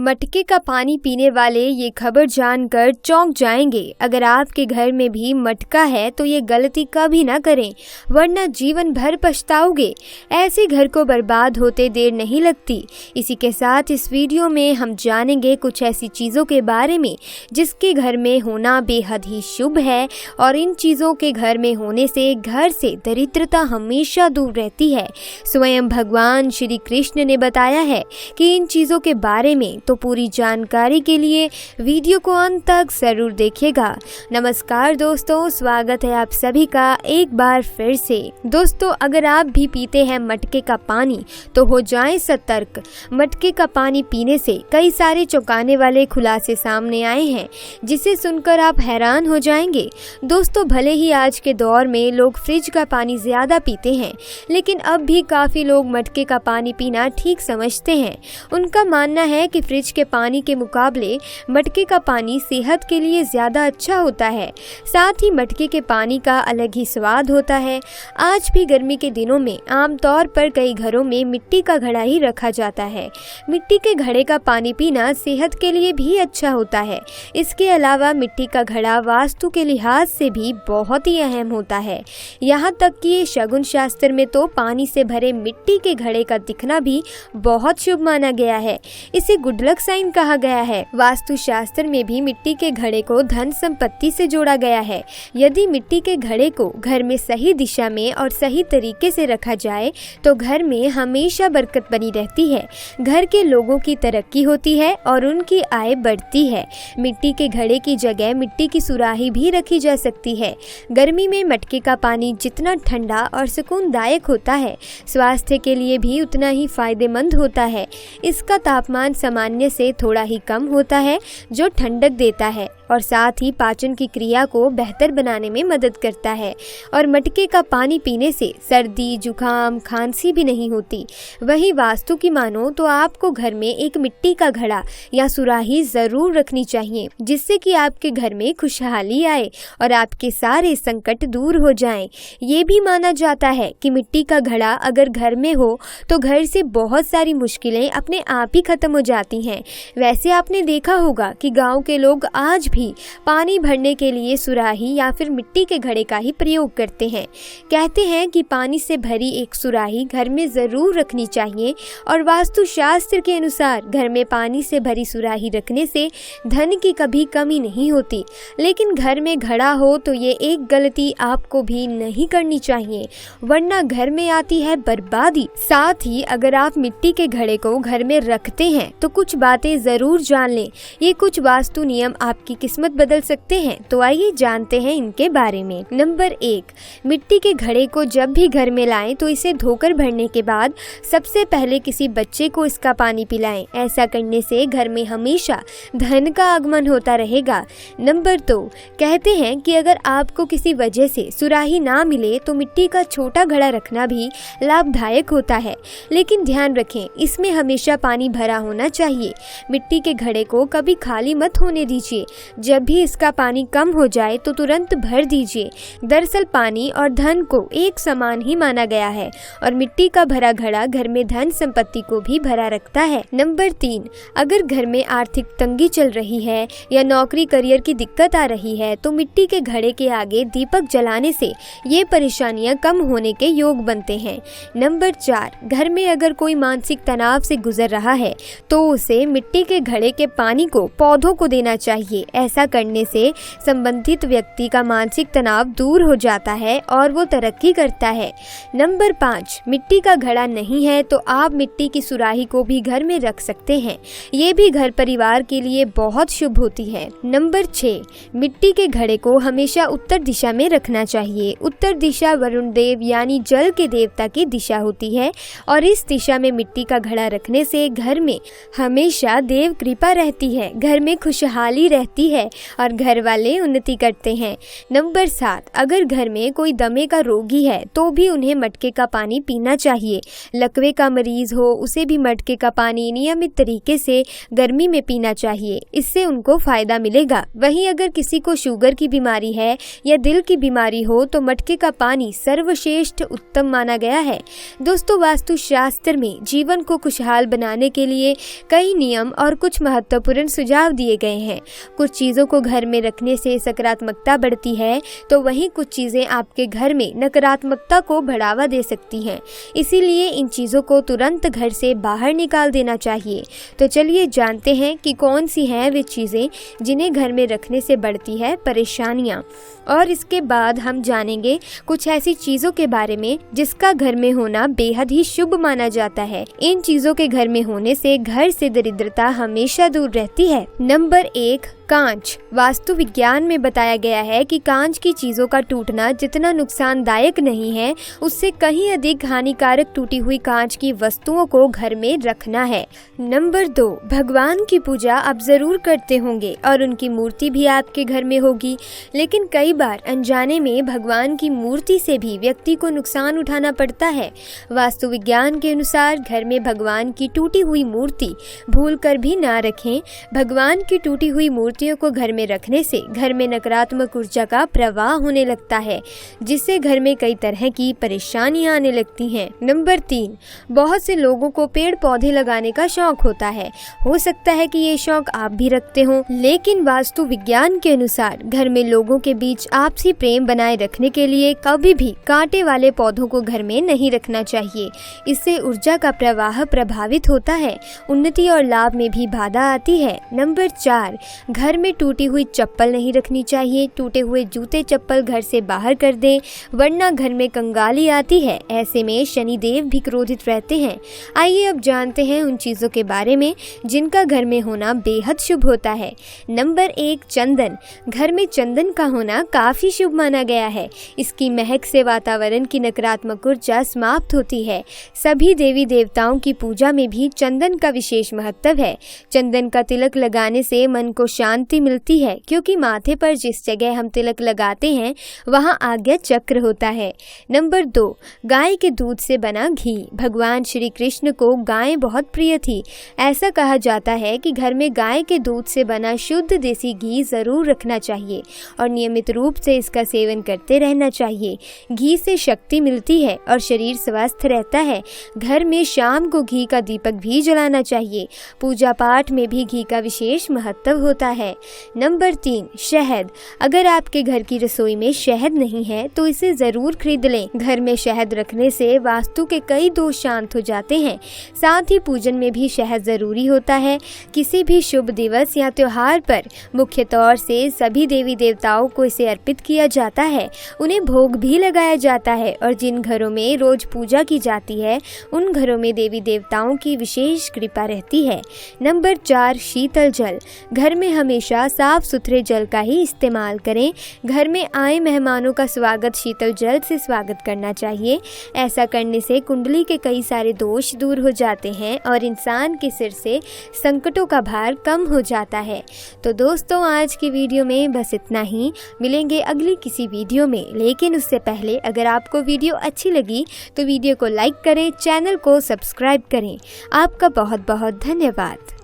मटके का पानी पीने वाले ये खबर जानकर चौंक जाएंगे। अगर आपके घर में भी मटका है तो ये गलती कभी ना करें, वरना जीवन भर पछताओगे। ऐसे घर को बर्बाद होते देर नहीं लगती। इसी के साथ इस वीडियो में हम जानेंगे कुछ ऐसी चीज़ों के बारे में जिसके घर में होना बेहद ही शुभ है, और इन चीज़ों के घर में होने से घर से दरिद्रता हमेशा दूर रहती है। स्वयं भगवान श्री कृष्ण ने बताया है कि इन चीज़ों के बारे में, तो पूरी जानकारी के लिए वीडियो को अंत तक जरूर देखिएगा। नमस्कार दोस्तों, स्वागत है आप सभी का एक बार फिर से। दोस्तों, अगर आप भी पीते हैं मटके का पानी तो हो जाएं सतर्क। मटके का पानी पीने से कई सारे चौंकाने वाले खुलासे सामने आए हैं, जिसे सुनकर आप हैरान हो जाएंगे। दोस्तों, भले ही आज के दौर में लोग फ्रिज का पानी ज्यादा पीते हैं, लेकिन अब भी काफी लोग मटके का पानी पीना ठीक समझते हैं। उनका मानना है कि फ्रिज के पानी के मुकाबले मटके का पानी सेहत के लिए ज़्यादा अच्छा होता है। साथ ही मटके के पानी का अलग ही स्वाद होता है। आज भी गर्मी के दिनों में आमतौर पर कई घरों में मिट्टी का घड़ा ही रखा जाता है। मिट्टी के घड़े का पानी पीना सेहत के लिए भी अच्छा होता है। इसके अलावा मिट्टी का घड़ा वास्तु के लिहाज से भी बहुत ही अहम होता है। यहाँ तक कि ये शगुन शास्त्र में तो पानी से भरे मिट्टी के घड़े का दिखना भी बहुत शुभ माना गया है। इसे गुड लक साइन कहा गया है। वास्तु शास्त्र में भी मिट्टी के घड़े को धन संपत्ति से जोड़ा गया है। यदि मिट्टी के घड़े को घर में सही दिशा में और सही तरीके से रखा जाए तो घर में हमेशा बरकत बनी रहती है। घर के लोगों की तरक्की होती है और उनकी आय बढ़ती है। मिट्टी के घड़े की जगह मिट्टी की सुराही भी रखी जा सकती है। गर्मी में मटके का पानी जितना ठंडा और सुकूनदायक होता है, स्वास्थ्य के लिए भी उतना ही फायदेमंद होता है। इसका तापमान सामान्य से थोड़ा ही कम होता है, जो ठंडक देता है और साथ ही पाचन की क्रिया को बेहतर बनाने में मदद करता है। और मटके का पानी पीने से सर्दी, जुकाम, खांसी भी नहीं होती। वही वास्तु की मानो तो आपको घर में एक मिट्टी का घड़ा या सुराही जरूर रखनी चाहिए, जिससे कि आपके घर में खुशहाली आए और आपके सारे संकट दूर हो जाएं। ये भी माना जाता है कि मिट्टी का घड़ा अगर घर में हो तो घर से बहुत सारी मुश्किलें अपने आप ही खत्म हो जाती हैं। वैसे आपने देखा होगा कि गांव के लोग आज भी पानी भरने के लिए सुराही या फिर मिट्टी के घड़े का ही प्रयोग करते हैं। कहते हैं कि पानी से भरी एक सुराही घर में जरूर रखनी चाहिए, और वास्तु शास्त्र के अनुसार घर में पानी से भरी सुराही रखने से धन की कभी कमी नहीं होती। लेकिन घर में घड़ा हो तो ये एक गलती आपको भी नहीं करनी चाहिए, वरना घर में आती है बर्बादी। साथ ही अगर आप मिट्टी के घड़े को घर में रखते हैं तो कुछ बातें जरूर जान लें। ये कुछ वास्तु नियम आपकी किस्मत बदल सकते हैं, तो आइए जानते हैं इनके बारे में। नंबर 1, मिट्टी के घड़े को जब भी घर में लाएं तो इसे धोकर भरने के बाद सबसे पहले किसी बच्चे को इसका पानी पिलाएं। ऐसा करने से घर में हमेशा धन का आगमन होता रहेगा। नंबर 2, कहते हैं कि अगर आपको किसी वजह से सुराही ना मिले तो मिट्टी का छोटा घड़ा रखना भी लाभदायक होता है, लेकिन ध्यान रखें इसमें हमेशा पानी भरा होना चाहिए। मिट्टी के घड़े को कभी खाली मत होने दीजिए। जब भी इसका पानी कम हो जाए तो तुरंत भर दीजिए। दरअसल पानी और धन को एक समान ही माना गया है, और मिट्टी का भरा घड़ा घर में धन संपत्ति को भी भरा रखता है। नंबर 3, अगर घर में आर्थिक तंगी चल रही है या नौकरी करियर की दिक्कत आ रही है तो मिट्टी के घड़े के आगे दीपक जलाने से ये परेशानियां कम होने के योग बनते हैं। नंबर 4, घर में अगर कोई मानसिक तनाव से गुजर रहा है तो उसे मिट्टी के घड़े के पानी को पौधों को देना चाहिए। ऐसा करने से संबंधित व्यक्ति का मानसिक तनाव दूर हो जाता है और वो तरक्की करता है। नंबर 5, मिट्टी का घड़ा नहीं है तो आप मिट्टी की सुराही को भी घर में रख सकते हैं। ये भी घर परिवार के लिए बहुत शुभ होती है। नंबर 6, मिट्टी के घड़े को हमेशा उत्तर दिशा में रखना चाहिए। उत्तर दिशा वरुण देव यानी जल के देवता की दिशा होती है, और इस दिशा में मिट्टी का घड़ा रखने से घर में हमेशा देव कृपा रहती है, घर में खुशहाली रहती है है और घर वाले उन्नति करते हैं। नंबर 7, अगर घर में कोई दमे का रोगी है तो भी उन्हें मटके का पानी पीना चाहिए। लकवे का मरीज हो उसे भी मटके का पानी नियमित तरीके से गर्मी में पीना चाहिए, इससे उनको फायदा मिलेगा। वहीं अगर किसी को शुगर की बीमारी है या दिल की बीमारी हो तो मटके का पानी सर्वश्रेष्ठ उत्तम माना गया है। दोस्तों, वास्तुशास्त्र में जीवन को खुशहाल बनाने के लिए कई नियम और कुछ महत्वपूर्ण सुझाव दिए गए हैं। कुछ चीज़ों को घर में रखने से सकारात्मकता बढ़ती है तो वहीं कुछ चीज़ें आपके घर में नकारात्मकता को बढ़ावा दे सकती हैं। इसीलिए इन चीज़ों को तुरंत घर से बाहर निकाल देना चाहिए। तो चलिए जानते हैं कि कौन सी हैं वे चीज़ें जिन्हें घर में रखने से बढ़ती है परेशानियाँ, और इसके बाद हम जानेंगे कुछ ऐसी चीज़ों के बारे में जिसका घर में होना बेहद ही शुभ माना जाता है। इन चीज़ों के घर में होने से घर से दरिद्रता हमेशा दूर रहती है। नंबर 1, कांच। वास्तु विज्ञान में बताया गया है कि कांच की चीजों का टूटना जितना नुकसानदायक नहीं है, उससे कहीं अधिक हानिकारक टूटी हुई कांच की वस्तुओं को घर में रखना है। नंबर 2, भगवान की पूजा आप जरूर करते होंगे और उनकी मूर्ति भी आपके घर में होगी, लेकिन कई बार अनजाने में भगवान की मूर्ति से भी व्यक्ति को नुकसान उठाना पड़ता है। वास्तु विज्ञान के अनुसार घर में भगवान की टूटी हुई मूर्ति भूल कर भी ना रखें। भगवान की टूटी हुई मूर्तियों को घर में रखने से घर में नकारात्मक ऊर्जा का प्रवाह होने लगता है, जिससे घर में कई तरह की परेशानियां आने लगती हैं। नंबर 3, बहुत से लोगों को पेड़ पौधे लगाने का शौक होता है। हो सकता है कि ये शौक आप भी रखते हो, लेकिन वास्तु विज्ञान के अनुसार घर में लोगों के बीच आपसी प्रेम बनाए रखने के लिए कभी भी कांटे वाले पौधों को घर में नहीं रखना चाहिए। इससे ऊर्जा का प्रवाह प्रभावित होता है, उन्नति और लाभ में भी बाधा आती है। नंबर 4, घर में टूटी हुई चप्पल नहीं रखनी चाहिए। टूटे हुए जूते चप्पल घर से बाहर कर दें, वरना घर में कंगाली आती है। ऐसे में शनिदेव भी क्रोधित रहते हैं। आइए अब जानते हैं उन चीज़ों के बारे में जिनका घर में होना बेहद शुभ होता है। नंबर 1, चंदन। घर में चंदन का होना काफ़ी शुभ माना गया है। इसकी महक से वातावरण की नकारात्मक ऊर्जा समाप्त होती है। सभी देवी देवताओं की पूजा में भी चंदन का विशेष महत्व है। चंदन का तिलक लगाने से मन को शांति मिलती है, क्योंकि माथे पर जिस जगह हम तिलक लगाते हैं वहां आज्ञा चक्र होता है। नंबर 2, गाय के दूध से बना घी। भगवान श्री कृष्ण को गाय बहुत प्रिय थी। ऐसा कहा जाता है कि घर में गाय के दूध से बना शुद्ध देसी घी जरूर रखना चाहिए और नियमित रूप से इसका सेवन करते रहना चाहिए। घी से शक्ति मिलती है और शरीर स्वस्थ रहता है। घर में शाम को घी का दीपक भी जलाना चाहिए। पूजा पाठ में भी घी का विशेष महत्व होता है। नंबर 3, शहद। अगर आपके घर की रसोई में शहद नहीं है तो इसे जरूर खरीद लें। घर में शहद रखने से वास्तु के कई दोष शांत हो जाते हैं। साथ ही पूजन में भी शहद जरूरी होता है। किसी भी शुभ दिवस या त्योहार पर मुख्य तौर से सभी देवी देवताओं को इसे अर्पित किया जाता है। उन्हें भोग भी लगाया जाता है और जिन घरों में रोज पूजा की जाती है उन घरों में देवी देवताओं की विशेष कृपा रहती है। नंबर 4, शीतल जल। घर में हमेशा साफ सुथरे जल का ही इस्तेमाल करें। घर में आए मेहमानों का स्वागत शीतल जल से स्वागत करना चाहिए। ऐसा करने से कुंडली के कई सारे दोष दूर हो जाते हैं और इंसान के सिर से संकटों का भार कम हो जाता है। तो दोस्तों, आज की वीडियो में बस इतना ही। मिलेंगे अगली किसी वीडियो में, लेकिन उससे पहले अगर आपको वीडियो अच्छी लगी तो वीडियो को लाइक करें, चैनल को सब्सक्राइब करें। आपका बहुत बहुत धन्यवाद।